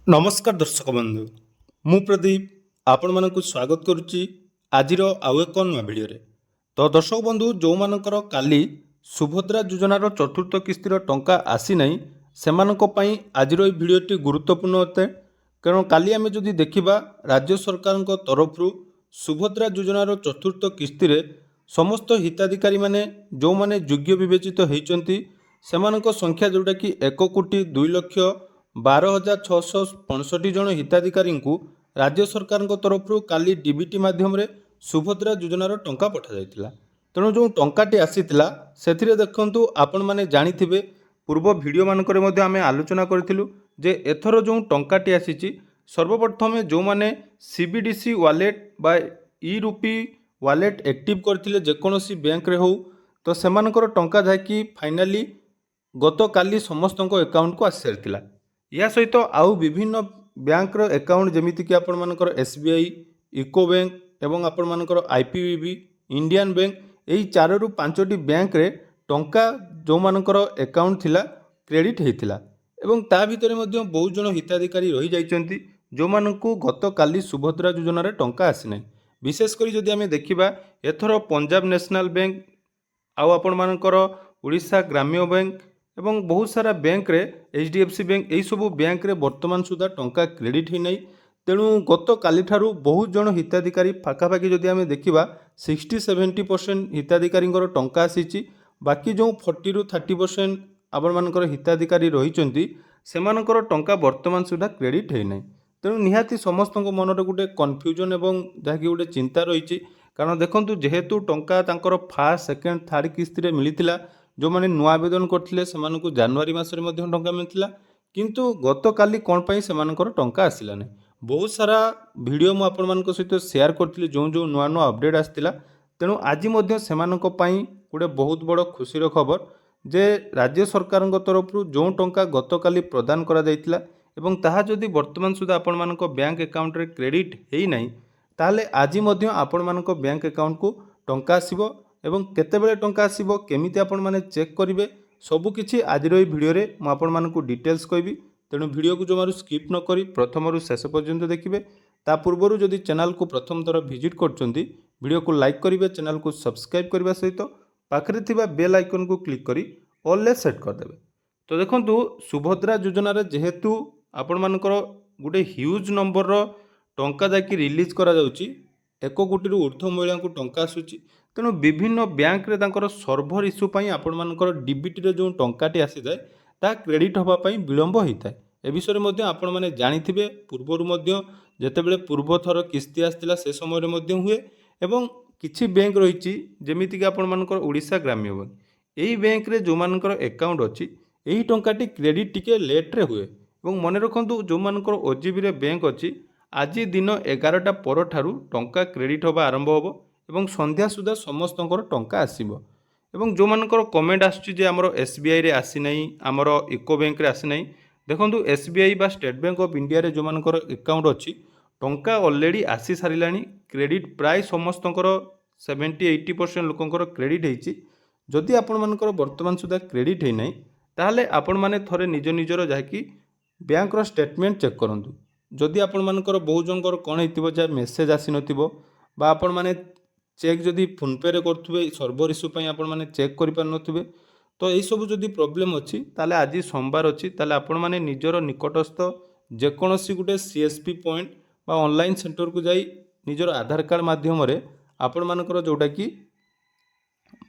नमस्कार दर्शक बंधु मु प्रदीप आपण मानक स्वागत करुच्ची आजिर आउ एक नुआ भिडियो तो दर्शक बंधु जो मानकर काली सुभद्रा योजनार चतुर्थ किस्तिर टंका आसी नहीं सेमानक पई आजिर ए भिडियोटी गुरुत्वपूर्ण अटे। कारण काली आमे जदि देखिबा राज्य सरकार तरफ सुभद्रा योजनार चतुर्थ किस्तिर समस्त हिताधिकारी माने जो माने योग्य विवेचित होइचंती सेमानक संख्या जोटा कि 1,02,12,665 जन हिताधिकारी राज्य सरकार तरफ काली डीबीटी माध्यम सुभद्रा योजनार टंका पठा जाइतिला। तेणु जो टंकाटी आसीतिला सेथिरे देखंतु आपण माने जानिथिबे पूर्व वीडियो मानकरे मध्ये आमे आलोचना करथिलु जे एथर जो टंकाटी आसीची सर्वप्रथमे जो माने सीबीडीसी वालेट बा ई रूपी वालेट एक्टिव करथिले जेकोनोसी बैंक रे हो तो सेमानकर टंका जाकी फाइनाली गत काली समस्त अकाउंट को आसी सारिथिला। या सहित आउ विभिन्न बैंक रो अकाउंट जेमिति कि आपण मानकर एसबीआई, इको बैंक एवं आपण मानकर आईपीबीबी, इंडियन बैंक एई 4 रु 5टी बैंक रे टंका जो मानकर अकाउंट थिला क्रेडिट हेतिला एवं ता भितरे मध्ये बहुत जन हिताधिकारी रही जाइचंती जो मानकु गत काली सुभद्रा योजना रे टंका आसी नै। विशेषकर जदि आमे देखिबा एथर पंजाब नेशनल बैंक आउ आपण मानकर ओडिशा ग्राम्य बैंक एवं बहुत सारा बैंक रे एचडीएफसी बैंक यही सब बैंक रे वर्तमान सुधा टंका क्रेडिट ही नहीं। तेणु गत काली ठारू बहुत जन हिताधिकारी पाखापाखि जदि आमे देखिबा 60-70% हिताधिकारी टंका आसीची। बाकी जो 40 रु 30% आपण मानकर हिताधिकारी रहिचंती सेमानकर टंका वर्तमान सुधा क्रेडिट है नहीं। तेणु निहाती समस्त मनरे गोटे कन्फ्यूजन एवं जहाँकि गोटे चिंता रही। कारण देखंतु जेहेतु टंका तांकर फास्ट सेकेंड थर्ड किस्ती मिलता जो मैंने नुआ आवेदन करते जनवरी मासरे मध्य टंका मिलता किंतु गत काली कौन पाई सेमानकर टंका आसला नहीं। बहुत सारा वीडियो मु आपण मानक सहित शेयर करथिले जो जो नुआ नुआ अपडेट आसला। तेणु आज मध्य सेमानक पाई गोटे बहुत बड़ खुशीर खबर जे राज्य सरकार तरफ जो टंका गत काली प्रदान करा जायतिला एवं ताहा जदि वर्तमान सुधा आपण मानक बैंक अकाउंट रे क्रेडिट हेई नाही ताहले आज मध्य आपण मानक बैंक अकाउंट को टंका आसीबो एवं केतेबेले टंका आसीबो केमिति आपण माने चेक करिवे सबुकिछि आज भिडियो रे मु आपण मानकु डिटेल्स कहबी। तेणु वीडियो को जमारू स्किप न करी प्रथम शेष पर्यंत देखिए। ता पूर्व जदि चैनल को प्रथम थर विजिट करछंती वीडियो को लाइक करिवे, चैनल को सब्सक्राइब करबा सहित पाखरे थिबा बेल आइकन को क्लिक करी ऑल ले सेट कर देबे। तो देखंतु सुभद्रा योजना रे जेहेतु आपण मानकर गोटे ह्यूज नंबर रो टंका जाकी रिलीज करा जाउची 1 कोटी रु ऊर्ध्व महिला को टंका आसुची। तेणु विभिन्न बैंक रे तांकर सर्भर इश्यू पई आपण मानकर डीबीटी रे जो टंकाटी आसी जाय ता क्रेडिट होबा पई विलंब होइताय। ए विषय मध्ये आपण माने जानिथिबे पूर्वरु मध्ये जेतेबेले पूर्व थर किस्ती आस्तिला से समय रे मध्ये हुए एवं किछि बैंक रहिछि जेमिति कि आपण मानकर ओडिशा ग्राम्य बैंक एही बैंक रे जो मानकर अकाउंट अछि एही टंकाटी क्रेडिट टिके लेट रे हुए एवं मने रखंतु जो मानकर ओजीबी रे बैंक अछि आज दिन 11टा पर ठारू टंका क्रेडिट होबा आरंभ होबो एवं संध्या सुधा समस्त टंका आसीबो। एवं जो मानकर कमेंट आसुची जे हमरो एसबीआई रे आसी नै हमरो इको बैंक रे आसी नै देखंतु एसबीआई बा स्टेट बैंक ऑफ इंडिया रे जो मानकर अकाउंट अछि टंका ऑलरेडी आसी सारिलानी क्रेडिट प्राय समस्त 70-80% लोकंकर क्रेडिट हेछि। जदि आपण मानकर वर्तमान सुधा क्रेडिट हे नै ताहले आपण माने थरे निज निजर जाकी बैंक रो स्टेटमेंट चेक करंतु। जदि आपण मानकर बहुत जनकर कोन हेतिबो जे मेसेज आसी नथिबो बा आपण माने चेक जदि फोन पे रे करथुबे सर्वर इश्यू पई आपण माने चेक करि पार नथिबे तो एई सब जदि प्रॉब्लम अछि ताले आज सोमवार अछि ताले आपण माने निजर निकटस्थ जेकोनोसी गुटे सीएसपी पॉइंट बा ऑनलाइन सेंटर को जाई निजर आधार कार्ड माध्यम रे आपण मानकर जोटा कि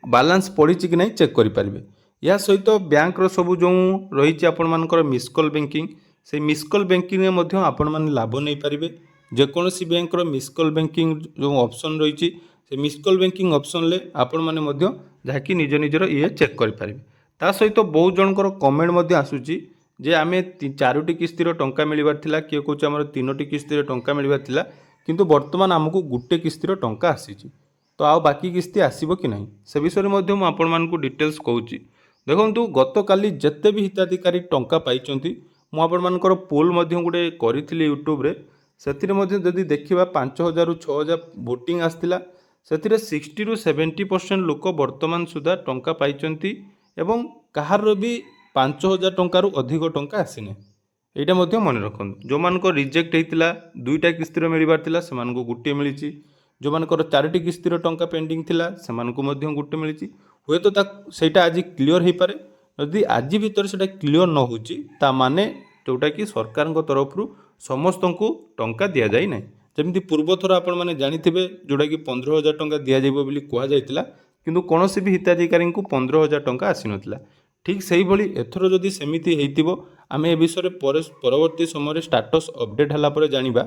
बैलेंस पड़िछि कि नै चेक करि पारिबे। या सहित बैंक रो सब जो रहिछि आपण मानकर मिस कॉल बैंकिंग से मिस कॉल बैंकिंग में मध्य आपण माने लाभ नै पारिबे। जेकोनोसी बैंक रो मिस कॉल बैंकिंग जो ऑप्शन रहिछि से मिस कॉल बैंकिंग ऑप्शन ले आपण माने मध्य जाकी निज निजर ये चेक करि पारिबे। ता सहित बहुत जनकर कमेंट मध्य आसुची जे आमे 4टी किस्तीर टंका मिलबार थिला किए कहूछ हमर 3टी किस्तीर टंका मिलबार थिला किंतु वर्तमान हमकु गुटे किस्तीर टंका आसीची तो आ बाकी किस्ती आसीबो कि नहीं से विषय मध्य मु आपण मानकु डिटेल्स कहूची। देखंतु गत काली जत्ते भी हिताधिकारी टंका पाइचंती मु आपण मानकर पोल मध्य गुटे करिथिली यूट्यूब रे सेतिरे मध्य जदि देखिबा 5000 रु 6000 वोटिंग आस्तिला सेतिरे 60 रु 70% लोक वर्तमान सुधा टंका पाइचंती एवं कहार भी 5000 टंका रु अधिक टंका आसीने এইটা ମଧ୍ୟ ମନେ ରଖନ୍ତୁ। ଯେଉଁମାନଙ୍କର ରିଜେକ୍ଟ ହେଇଥିଲା 2ଟା କିସ୍ତିର ମିଳିବାର ଥିଲା ସେମାନଙ୍କୁ ଗୋଟିଏ ମିଳିଛି। ଯେଉଁମାନଙ୍କର 4ଟି କିସ୍ତିର ଟଙ୍କା ପେଣ୍ଡିଂ ଥିଲା ସେମାନଙ୍କୁ ମଧ୍ୟ ଗୋଟେ ମିଳିଛି। ହୁଏତ ସେଇଟା ଆଜି କ୍ଲିଅର ହେଇପାରେ। ଯଦି ଆଜି ଭିତରେ ସେଇଟା କ୍ଲିଅର ନ ହେଉଛି ତାମାନେ ଯେଉଁଟାକି ସରକାରଙ୍କ ତରଫରୁ ସମସ୍ତଙ୍କୁ ଟଙ୍କା ଦିଆଯାଇ ନାହିଁ। ଯେମିତି ପୂର୍ବଥର ଆପଣମାନେ ଜାଣିଥିବେ ଯେଉଁଟାକି 15,000 ଟଙ୍କା ଦିଆଯିବ ବୋଲି କୁହାଯାଇଥିଲା, କିନ୍ତୁ କୌଣସି ବି ହିତାଧିକାରୀଙ୍କୁ 15,000 ଟଙ୍କା ଆସିନଥିଲା। ଠିକ୍ ସେଇଭଳି ଏଥର ଯଦି ସେମିତି ହେଇଥିବ ଆମେ ଏ ବିଷୟରେ ପରବର୍ତ୍ତୀ ସମୟରେ ଷ୍ଟାଟସ୍ ଅପଡ଼େଟ୍ ହେଲା ପରେ ଜାଣିବା।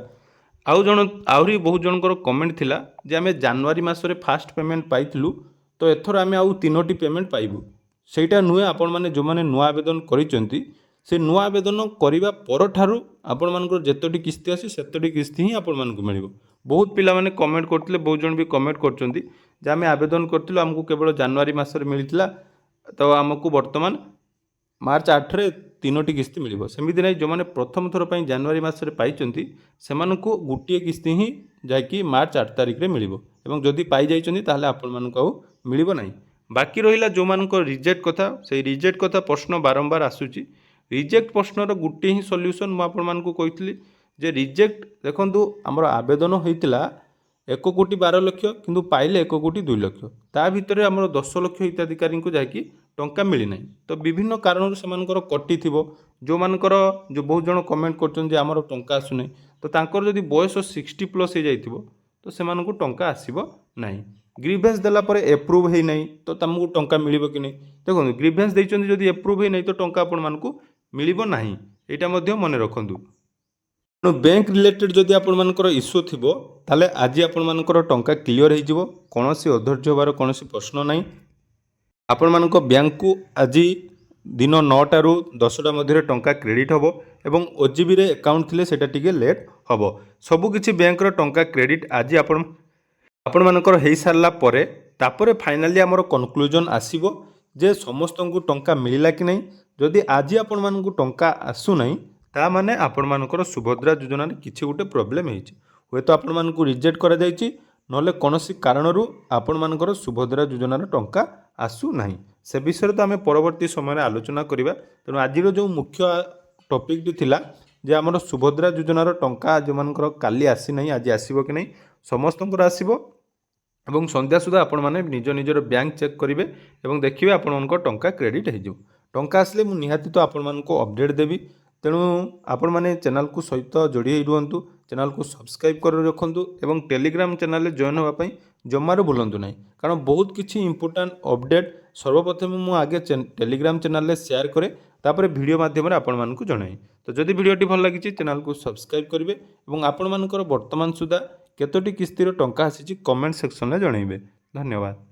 ଆହୁରି ବହୁତ ଜଣଙ୍କର କମେଣ୍ଟ ଥିଲା ଯେ ଆମେ ଜାନୁଆରୀ ମାସରେ ଫାଷ୍ଟ ପେମେଣ୍ଟ ପାଇଥିଲୁ, ତ ଏଥର ଆମେ ଆଉ 3ଟି ପେମେଣ୍ଟ ପାଇବୁ। ସେଇଟା ନୁହେଁ, ଆପଣମାନେ ଯେଉଁମାନେ ନୂଆ ଆବେଦନ କରିଛନ୍ତି ସେ ନୂଆ ଆବେଦନ କରିବା ପରଠାରୁ ଆପଣମାନଙ୍କର ଯେତୋଟି କିସ୍ତି ଅଛି ସେତୋଟି କିସ୍ତି ହିଁ ଆପଣମାନଙ୍କୁ ମିଳିବ। ବହୁତ ପିଲାମାନେ କମେଣ୍ଟ କରିଥିଲେ, ବହୁତ ଜଣ ବି କମେଣ୍ଟ କରିଛନ୍ତି ଯେ ଆମେ ଆବେଦନ କରିଥିଲୁ ଆମକୁ କେବଳ ଜାନୁଆରୀ ମାସରେ ମିଳିଥିଲା, ତ ଆମକୁ ବର୍ତ୍ତମାନ ମାର୍ଚ୍ଚ 8ରେ 3ଟି କିସ୍ତି ମିଳିବ। ସେମିତି ନାହିଁ, ଯେଉଁମାନେ ପ୍ରଥମ ଥର ପାଇଁ ଜାନୁଆରୀ ମାସରେ ପାଇଛନ୍ତି ସେମାନଙ୍କୁ ଗୋଟିଏ କିସ୍ତି ହିଁ ଯାଇକି ମାର୍ଚ୍ଚ 8 ତାରିଖରେ ମିଳିବ, ଏବଂ ଯଦି ପାଇଯାଇଛନ୍ତି ତାହେଲେ ଆପଣମାନଙ୍କୁ ଆଉ ମିଳିବ ନାହିଁ। ବାକି ରହିଲା ଯେଉଁମାନଙ୍କ ରିଜେକ୍ଟ କଥା, ସେଇ ରିଜେକ୍ଟ କଥା ପ୍ରଶ୍ନ ବାରମ୍ବାର ଆସୁଛି। ରିଜେକ୍ଟ ପ୍ରଶ୍ନର ଗୋଟିଏ ହିଁ ସଲ୍ୟୁସନ୍ ମୁଁ ଆପଣମାନଙ୍କୁ କହିଥିଲି ଯେ ରିଜେକ୍ଟ ଦେଖନ୍ତୁ, ଆମର ଆବେଦନ ହୋଇଥିଲା 1,12,00,000 କିନ୍ତୁ ପାଇଲେ 1,02,00,000। ତା ଭିତରେ ଆମର 10 ଲକ୍ଷ ହିତାଧିକାରୀଙ୍କୁ ଯାଇକି ଟଙ୍କା ମିଳିନାହିଁ। ତ ବିଭିନ୍ନ କାରଣରୁ ସେମାନଙ୍କର କଟିଥିବ। ଯେଉଁମାନଙ୍କର ବହୁତ ଜଣ କମେଣ୍ଟ କରୁଛନ୍ତି ଯେ ଆମର ଟଙ୍କା ଆସୁନାହିଁ, ତ ତାଙ୍କର ଯଦି ବୟସ 60+ ହେଇଯାଇଥିବ ତ ସେମାନଙ୍କୁ ଟଙ୍କା ଆସିବ ନାହିଁ। ଗ୍ରିଭେନ୍ସ ଦେଲା ପରେ ଏପ୍ରୁଭ୍ ହେଇନାହିଁ ତ ତୁମକୁ ଟଙ୍କା ମିଳିବ କି ନାହିଁ? ଦେଖନ୍ତୁ, ଗ୍ରିଭେନ୍ସ ଦେଇଛନ୍ତି ଯଦି ଏପ୍ରୁଭ୍ ହେଇନାହିଁ ତ ଟଙ୍କା ଆପଣମାନଙ୍କୁ ମିଳିବ ନାହିଁ। ଏଇଟା ମଧ୍ୟ ମନେ ରଖନ୍ତୁ। ତେଣୁ ବ୍ୟାଙ୍କ ରିଲେଟେଡ୍ ଯଦି ଆପଣମାନଙ୍କର ଇସ୍ୟୁ ଥିବ ତାହେଲେ ଆଜି ଆପଣମାନଙ୍କର ଟଙ୍କା କ୍ଲିଅର ହେଇଯିବ। କୌଣସି ଅଧୈର୍ଯ୍ୟ ହେବାର କୌଣସି ପ୍ରଶ୍ନ ନାହିଁ। ଆପଣମାନଙ୍କ ବ୍ୟାଙ୍କକୁ ଆଜି ଦିନ 9ଟାରୁ 10ଟା ମଧ୍ୟରେ ଟଙ୍କା କ୍ରେଡ଼ିଟ୍ ହେବ, ଏବଂ OGBରେ ଆକାଉଣ୍ଟ ଥିଲେ ସେଇଟା ଟିକେ ଲେଟ୍ ହେବ। ସବୁକିଛି ବ୍ୟାଙ୍କର ଟଙ୍କା କ୍ରେଡ଼ିଟ୍ ଆଜି ଆପଣମାନଙ୍କର ହେଇସାରିଲା ପରେ ତାପରେ ଫାଇନାଲି ଆମର କନକ୍ଲୁଜନ୍ ଆସିବ ଯେ ସମସ୍ତଙ୍କୁ ଟଙ୍କା ମିଳିଲା କି ନାହିଁ। ଯଦି ଆଜି ଆପଣମାନଙ୍କୁ ଟଙ୍କା ଆସୁନାହିଁ ତାମାନେ ଆପଣମାନଙ୍କର ସୁଭଦ୍ରା ଯୋଜନାରେ କିଛି ଗୋଟେ ପ୍ରୋବ୍ଲେମ୍ ହେଇଛି। ହୁଏତ ଆପଣମାନଙ୍କୁ ରିଜେକ୍ଟ କରାଯାଇଛି, ନହେଲେ କୌଣସି କାରଣରୁ ଆପଣମାନଙ୍କର ସୁଭଦ୍ରା ଯୋଜନାର ଟଙ୍କା ଆସୁନାହିଁ। ସେ ବିଷୟରେ ତ ଆମେ ପରବର୍ତ୍ତୀ ସମୟରେ ଆଲୋଚନା କରିବା। ତେଣୁ ଆଜିର ଯେଉଁ ମୁଖ୍ୟ ଟପିକଟି ଥିଲା ଯେ ଆମର ସୁଭଦ୍ରା ଯୋଜନାର ଟଙ୍କା ଯେଉଁମାନଙ୍କର କାଲି ଆସିନାହିଁ ଆଜି ଆସିବ କି ନାହିଁ, ସମସ୍ତଙ୍କର ଆସିବ। ଏବଂ ସନ୍ଧ୍ୟା ସୁଦ୍ଧା ଆପଣମାନେ ନିଜ ନିଜର ବ୍ୟାଙ୍କ ଚେକ୍ କରିବେ ଏବଂ ଦେଖିବେ ଆପଣଙ୍କ ଟଙ୍କା କ୍ରେଡ଼ିଟ୍ ହେଇଯିବ। ଟଙ୍କା ଆସିଲେ ମୁଁ ନିହାତି ତ ଆପଣମାନଙ୍କୁ ଅପଡ଼େଟ୍ ଦେବି। ତେଣୁ ଆପଣମାନେ ଚ୍ୟାନେଲକୁ ସହିତ ଯୋଡ଼ି ହୋଇ ରୁହନ୍ତୁ, ଚ୍ୟାନେଲକୁ ସବସ୍କ୍ରାଇବ୍ କରି ରଖନ୍ତୁ ଏବଂ ଟେଲିଗ୍ରାମ ଚ୍ୟାନେଲରେ ଜଏନ୍ ହେବା ପାଇଁ ଜମାରୁ ଭୁଲନ୍ତୁ ନାହିଁ। କାରଣ ବହୁତ କିଛି ଇମ୍ପୋର୍ଟାଣ୍ଟ ଅପଡ଼େଟ୍ ସର୍ବପ୍ରଥମେ ମୁଁ ଆଗେ ଟେଲିଗ୍ରାମ ଚ୍ୟାନେଲରେ ସେୟାର କରେ, ତାପରେ ଭିଡ଼ିଓ ମାଧ୍ୟମରେ ଆପଣମାନଙ୍କୁ ଜଣାଏ। ତ ଯଦି ଭିଡ଼ିଓଟି ଭଲ ଲାଗିଛି ଚ୍ୟାନେଲକୁ ସବସ୍କ୍ରାଇବ୍ କରିବେ ଏବଂ ଆପଣମାନଙ୍କର ବର୍ତ୍ତମାନ ସୁଦ୍ଧା କେତୋଟି କିସ୍ତିର ଟଙ୍କା ଆସିଛି କମେଣ୍ଟ ସେକ୍ସନରେ ଜଣାଇବେ। ଧନ୍ୟବାଦ।